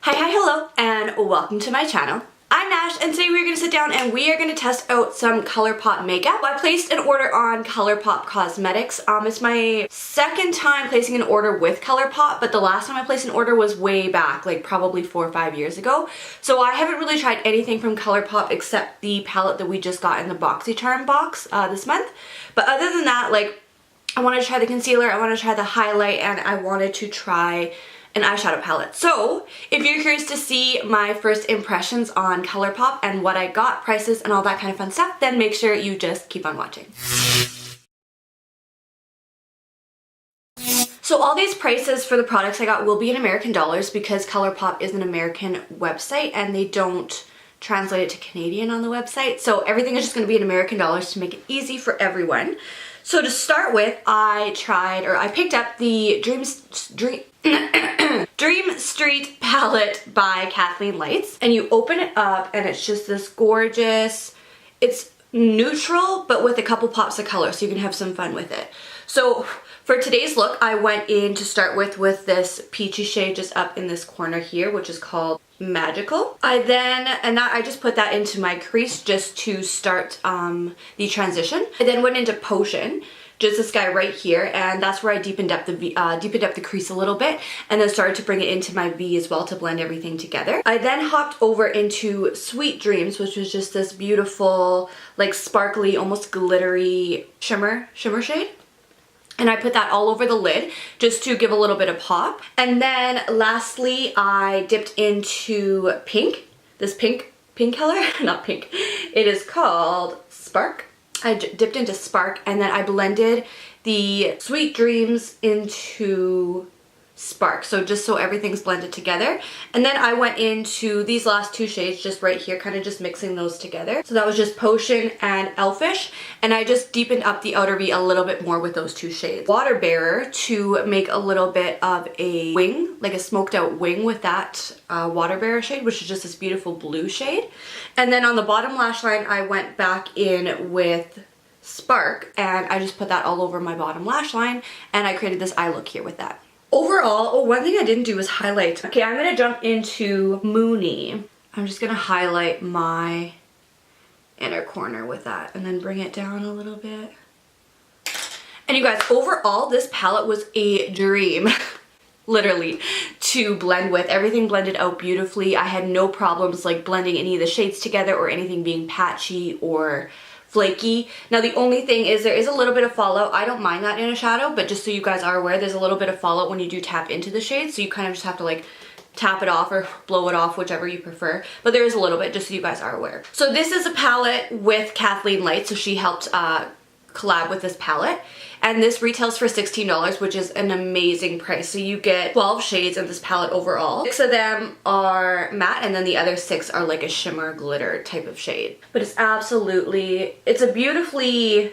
Hello, and welcome to my channel. I'm Nash, and today we're going to sit down and we are going to test out some ColourPop makeup. I placed an order on ColourPop Cosmetics. It's my second time placing an order with ColourPop, but the last time I placed an order was way back, like probably 4 or 5 years ago. So I haven't really tried anything from ColourPop except the palette that we just got in the BoxyCharm box this month. But other than that, like, I wanted to try the concealer, I wanted to try the highlight, and I wanted to try an eyeshadow palette. So if you're curious to see my first impressions on ColourPop and what I got, prices, and all that kind of fun stuff, then make sure you just keep on watching. So all these prices for the products I got will be in American dollars because ColourPop is an American website and they don't translate it to Canadian on the website. So everything is just going to be in American dollars to make it easy for everyone. So to start with, I picked up the Dream Street palette by Kathleen Lights, and you open it up and it's just this gorgeous, it's neutral but with a couple pops of color so you can have some fun with it. So for today's look, I went in to start with this peachy shade just up in this corner here, which is called Magical. I just put that into my crease just to start the transition. I then went into Potion, just this guy right here, and that's where I deepened up the crease a little bit, and then started to bring it into my V as well to blend everything together. I then hopped over into Sweet Dreams, which was just this beautiful, like sparkly, almost glittery shimmer shade. And I put that all over the lid just to give a little bit of pop. And then lastly, I dipped into pink, this pink color, not pink, it is called Spark. I dipped into Spark, and then I blended the Sweet Dreams into Spark, so just so everything's blended together. And then I went into these last two shades just right here, kind of just mixing those together. So that was just Potion and Elfish, and I just deepened up the outer V a little bit more with those two shades. Water Bearer to make a little bit of a wing, like a smoked out wing with that Water Bearer shade, which is just this beautiful blue shade. And then on the bottom lash line, I went back in with Spark, and I just put that all over my bottom lash line, and I created this eye look here with that. Overall, one thing I didn't do was highlight. Okay, I'm gonna jump into Moony. I'm just gonna highlight my inner corner with that and then bring it down a little bit. And you guys, overall, this palette was a dream, literally, to blend with. Everything blended out beautifully. I had no problems like blending any of the shades together or anything being patchy or flaky. Now the only thing is there is a little bit of fallout. I don't mind that in a shadow, but just so you guys are aware, there's a little bit of fallout when you do tap into the shade, so you kind of just have to like tap it off or blow it off, whichever you prefer. But there is a little bit, just so you guys are aware. So this is a palette with Kathleen Lights, so she helped collab with this palette, and this retails for $16, which is an amazing price. So you get 12 shades of this palette overall. 6 of them are matte, and then the other 6 are like a shimmer glitter type of shade. But it's a beautifully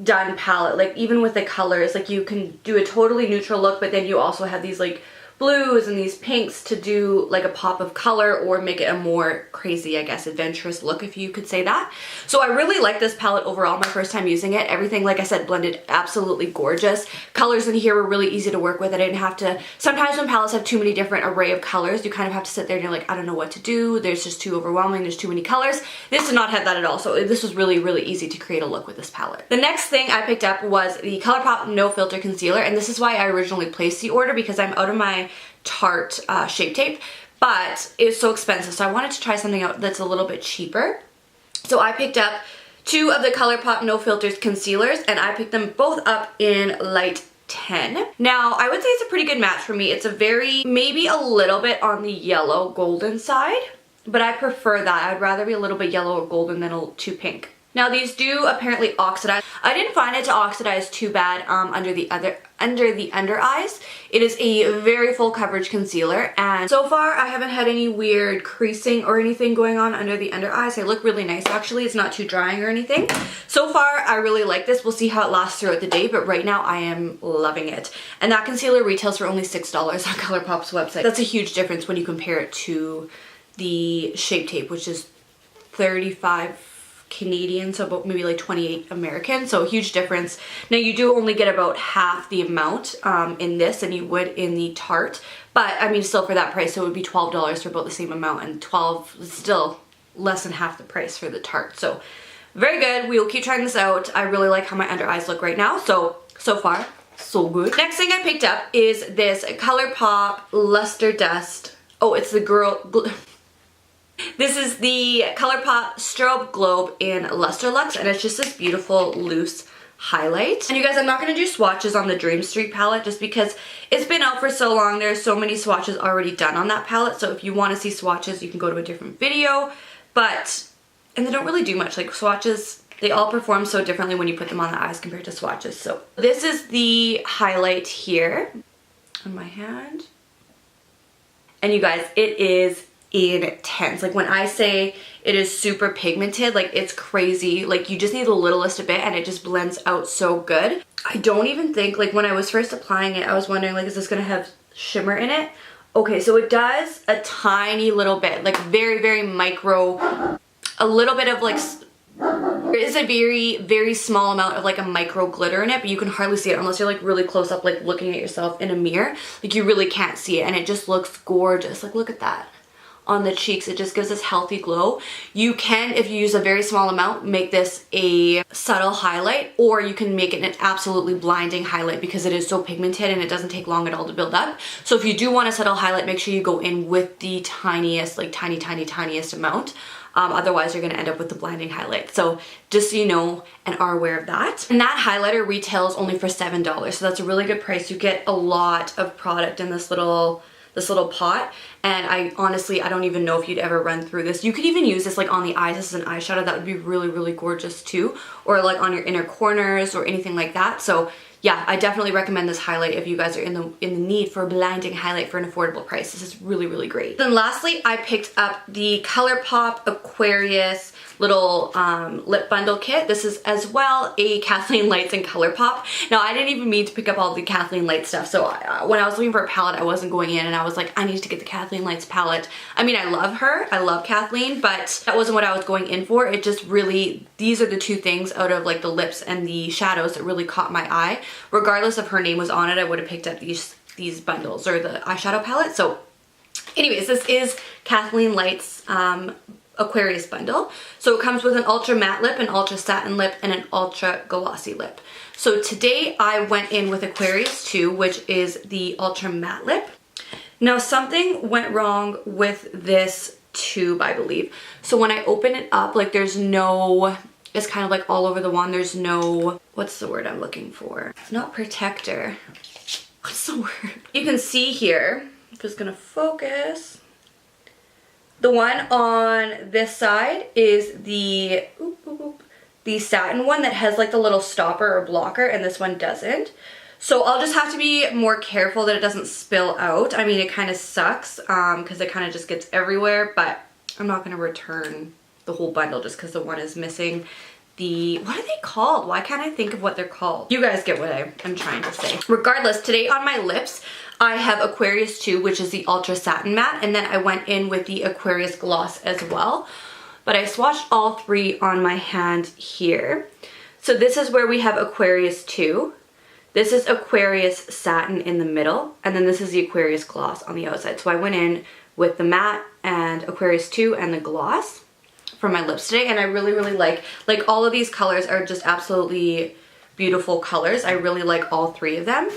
done palette. Like even with the colors, like you can do a totally neutral look, but then you also have these like blues and these pinks to do like a pop of color or make it a more crazy, I guess, adventurous look, if you could say that. So I really like this palette overall, my first time using it. Everything, like I said, blended absolutely gorgeous. Colors in here were really easy to work with. I didn't have to, sometimes when palettes have too many different array of colors, you kind of have to sit there and you're like, I don't know what to do. There's just too overwhelming. There's too many colors. This did not have that at all. So this was really, really easy to create a look with this palette. The next thing I picked up was the ColourPop No Filter Concealer. And this is why I originally placed the order, because I'm out of my Tarte Shape Tape, but it was so expensive, so I wanted to try something out that's a little bit cheaper. So I picked up 2 of the ColourPop No Filters concealers, and I picked them both up in light 10. Now, I would say it's a pretty good match for me. It's a very, maybe a little bit on the yellow golden side, but I prefer that. I'd rather be a little bit yellow or golden than too pink. Now these do apparently oxidize. I didn't find it to oxidize too bad under the under eyes. It is a very full coverage concealer, and so far I haven't had any weird creasing or anything going on under the under eyes. They look really nice actually. It's not too drying or anything. So far I really like this. We'll see how it lasts throughout the day, but right now I am loving it. And that concealer retails for only $6 on ColourPop's website. That's a huge difference when you compare it to the Shape Tape, which is $35 Canadian, so about maybe like 28 American, so a huge difference. Now you do only get about half the amount in this than you would in the Tarte, but I mean still for that price, so it would be $12 for about the same amount, and 12 is still less than half the price for the Tarte. So very good. We will keep trying this out. I really like how my under eyes look right now, so far so good. Next thing I picked up is this ColourPop Luster Dust. Oh, it's the this is the ColourPop Strobe Globe in Luster Luxe, and it's just this beautiful loose highlight. And you guys, I'm not going to do swatches on the Dream St palette just because it's been out for so long. There's so many swatches already done on that palette, so if you want to see swatches, you can go to a different video. And they don't really do much. Like swatches, they all perform so differently when you put them on the eyes compared to swatches. So this is the highlight here on my hand. And you guys, it is intense. Like when I say it is super pigmented, like it's crazy. Like you just need the littlest bit and it just blends out so good. I don't even think, like when I was first applying it, I was wondering like, is this gonna have shimmer in it? Okay, so it does a tiny little bit, like very, very micro, a little bit of like, there is a very, very small amount of like a micro glitter in it, but you can hardly see it unless you're like really close up, like looking at yourself in a mirror. Like you really can't see it, and it just looks gorgeous. Like look at that. On the cheeks, it just gives this healthy glow. You can, if you use a very small amount, make this a subtle highlight, or you can make it an absolutely blinding highlight because it is so pigmented and it doesn't take long at all to build up. So if you do want a subtle highlight, make sure you go in with the tiniest, like tiniest amount. Otherwise you're gonna end up with the blinding highlight. So just so you know and are aware of that. And that highlighter retails only for $7, so that's a really good price. You get a lot of product in this little pot, and I honestly, I don't even know if you'd ever run through this. You could even use this like on the eyes. This is an eyeshadow that would be really, really gorgeous too, or like on your inner corners or anything like that. So yeah, I definitely recommend this highlight if you guys are in the need for a blinding highlight for an affordable price. This is really, really great. Then lastly, I picked up the ColourPop Aquarius little lip bundle kit. This is as well a Kathleen Lights and ColourPop. Now I didn't even mean to pick up all the Kathleen Lights stuff, so when I was looking for a palette, I wasn't going in and I was like, I need to get the Kathleen Lights palette. I mean, I love her, I love Kathleen, but that wasn't what I was going in for. It just really, these are the two things out of like the lips and the shadows that really caught my eye. Regardless if her name was on it, I would have picked up these bundles or the eyeshadow palette. So anyways, this is Kathleen Lights Aquarius bundle. So it comes with an ultra matte lip, an ultra satin lip, and an ultra glossy lip. So today I went in with Aquarius 2, which is the ultra matte lip. Now something went wrong with this tube, I believe. So when I open it up, like there's no, it's kind of like all over the wand. There's no, what's the word I'm looking for? It's not protector. What's the word? You can see here, I'm just gonna focus. The one on this side is the satin one that has like the little stopper or blocker, and this one doesn't. So I'll just have to be more careful that it doesn't spill out. I mean, it kind of sucks because it kind of just gets everywhere, but I'm not going to return the whole bundle just because the one is missing the, what are they called? Why can't I think of what they're called? You guys get what I'm trying to say. Regardless, today on my lips, I have Aquarius 2, which is the Ultra Satin Matte, and then I went in with the Aquarius Gloss as well. But I swatched all three on my hand here. So this is where we have Aquarius 2. This is Aquarius Satin in the middle, and then this is the Aquarius Gloss on the outside. So I went in with the matte and Aquarius 2 and the gloss for my lips today, and I really, really like all of these colors are just absolutely beautiful colors. I really like all three of them.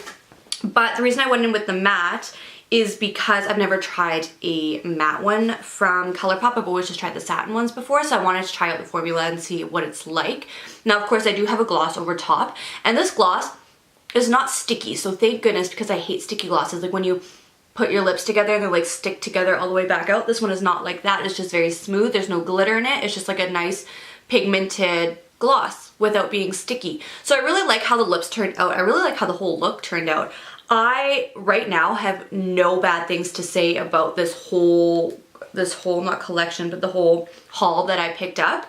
But the reason I went in with the matte is because I've never tried a matte one from ColourPop. I've always just tried the satin ones before, so I wanted to try out the formula and see what it's like. Now, of course, I do have a gloss over top, and this gloss is not sticky, so thank goodness, because I hate sticky glosses. Like when you put your lips together and they like stick together all the way back out. This one is not like that. It's just very smooth. There's no glitter in it. It's just like a nice pigmented gloss without being sticky. So I really like how the lips turned out. I really like how the whole look turned out. I, right now, have no bad things to say about this whole, not collection, but the whole haul that I picked up.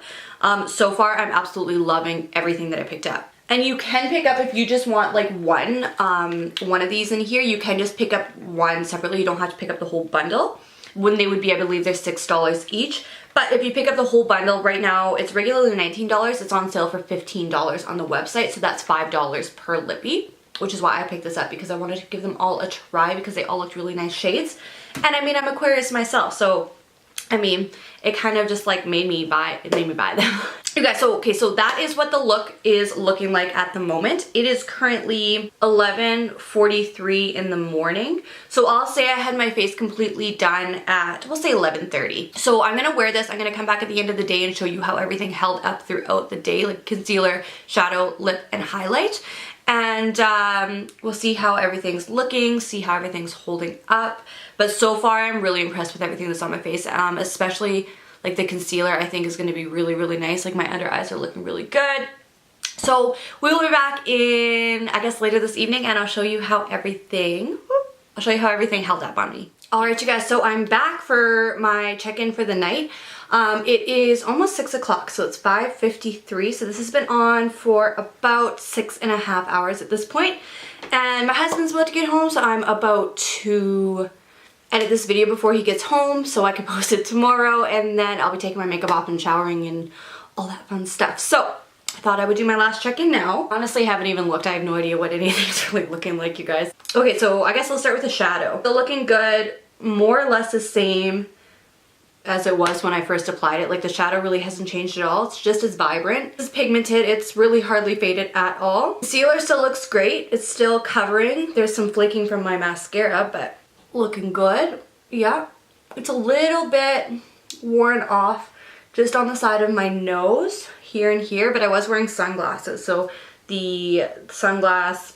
So far, I'm absolutely loving everything that I picked up. And you can pick up, if you just want like one of these in here, you can just pick up one separately. You don't have to pick up the whole bundle. when they would be, I believe they're $6 each. But if you pick up the whole bundle right now, it's regularly $19. It's on sale for $15 on the website, so that's $5 per lippy, which is why I picked this up, because I wanted to give them all a try because they all looked really nice shades. And I mean, I'm Aquarius myself, so I mean, it kind of just like made me buy them. You guys, so okay, so that is what the look is looking like at the moment. It is currently 11:43 in the morning. So I'll say I had my face completely done at, we'll say 11:30. So I'm gonna wear this, I'm gonna come back at the end of the day and show you how everything held up throughout the day, like concealer, shadow, lip, and highlight. And we'll see how everything's looking, see how everything's holding up. But so far, I'm really impressed with everything that's on my face, especially like the concealer I think is going to be really, really nice. Like my under eyes are looking really good. So we will be back in, I guess, later this evening, and I'll show you how everything held up on me. Alright you guys, so I'm back for my check-in for the night. It is almost 6 o'clock, so it's 5:53, so this has been on for about 6.5 hours at this point. And my husband's about to get home, so I'm about to edit this video before he gets home so I can post it tomorrow, and then I'll be taking my makeup off and showering and all that fun stuff. So I thought I would do my last check-in now. Honestly, I haven't even looked. I have no idea what anything's really looking like, you guys. Okay, so I guess I'll start with the shadow. Still looking good, more or less the same as it was when I first applied it. Like the shadow really hasn't changed at all. It's just as vibrant. It's pigmented. It's really hardly faded at all. Concealer still looks great. It's still covering. There's some flaking from my mascara, but looking good. Yeah, it's a little bit worn off just on the side of my nose here and here, but I was wearing sunglasses, so the sunglass,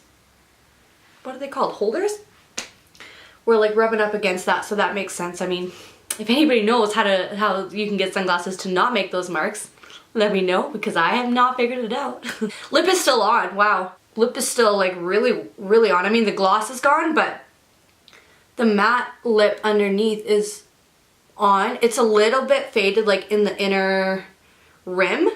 what are they called, holders, were like rubbing up against that, so that makes sense. I mean, if anybody knows how you can get sunglasses to not make those marks, let me know, because I have not figured it out. Lip is still on. Wow, lip is still like really, really on. I mean, the gloss is gone, but the matte lip underneath is on. It's a little bit faded like in the inner rim,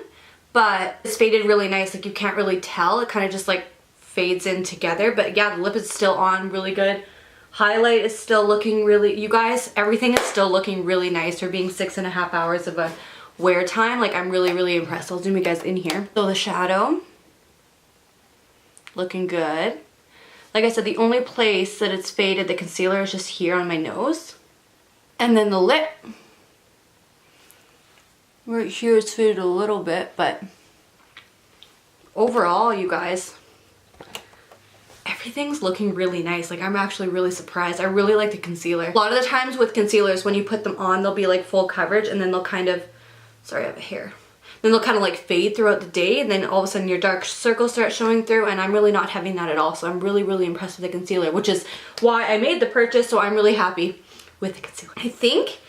but it's faded really nice. Like you can't really tell. It kind of just like fades in together. But yeah, the lip is still on really good. Highlight is still looking really, you guys, everything is still looking really nice for being 6.5 hours of a wear time. Like I'm really, really impressed. I'll zoom you guys in here. So the shadow, looking good. Like I said, the only place that it's faded, the concealer, is just here on my nose. And then the lip, right here it's faded a little bit, but overall, you guys, everything's looking really nice. Like I'm actually really surprised. I really like the concealer. A lot of the times with concealers, when you put them on, they'll be like full coverage, and then they'll kind of, sorry, I have a hair. Then they'll kind of like fade throughout the day, and then all of a sudden your dark circles start showing through, and I'm really not having that at all. So I'm really, really impressed with the concealer, which is why I made the purchase, so I'm really happy with the concealer. I think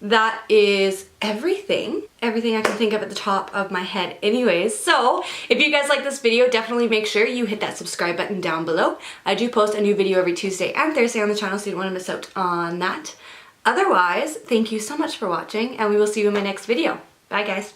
that is everything I can think of at the top of my head anyways. So if you guys like this video, definitely make sure you hit that subscribe button down below. I do post a new video every Tuesday and Thursday on the channel, so you don't want to miss out on that. Otherwise, thank you so much for watching, and we will see you in my next video. Bye guys.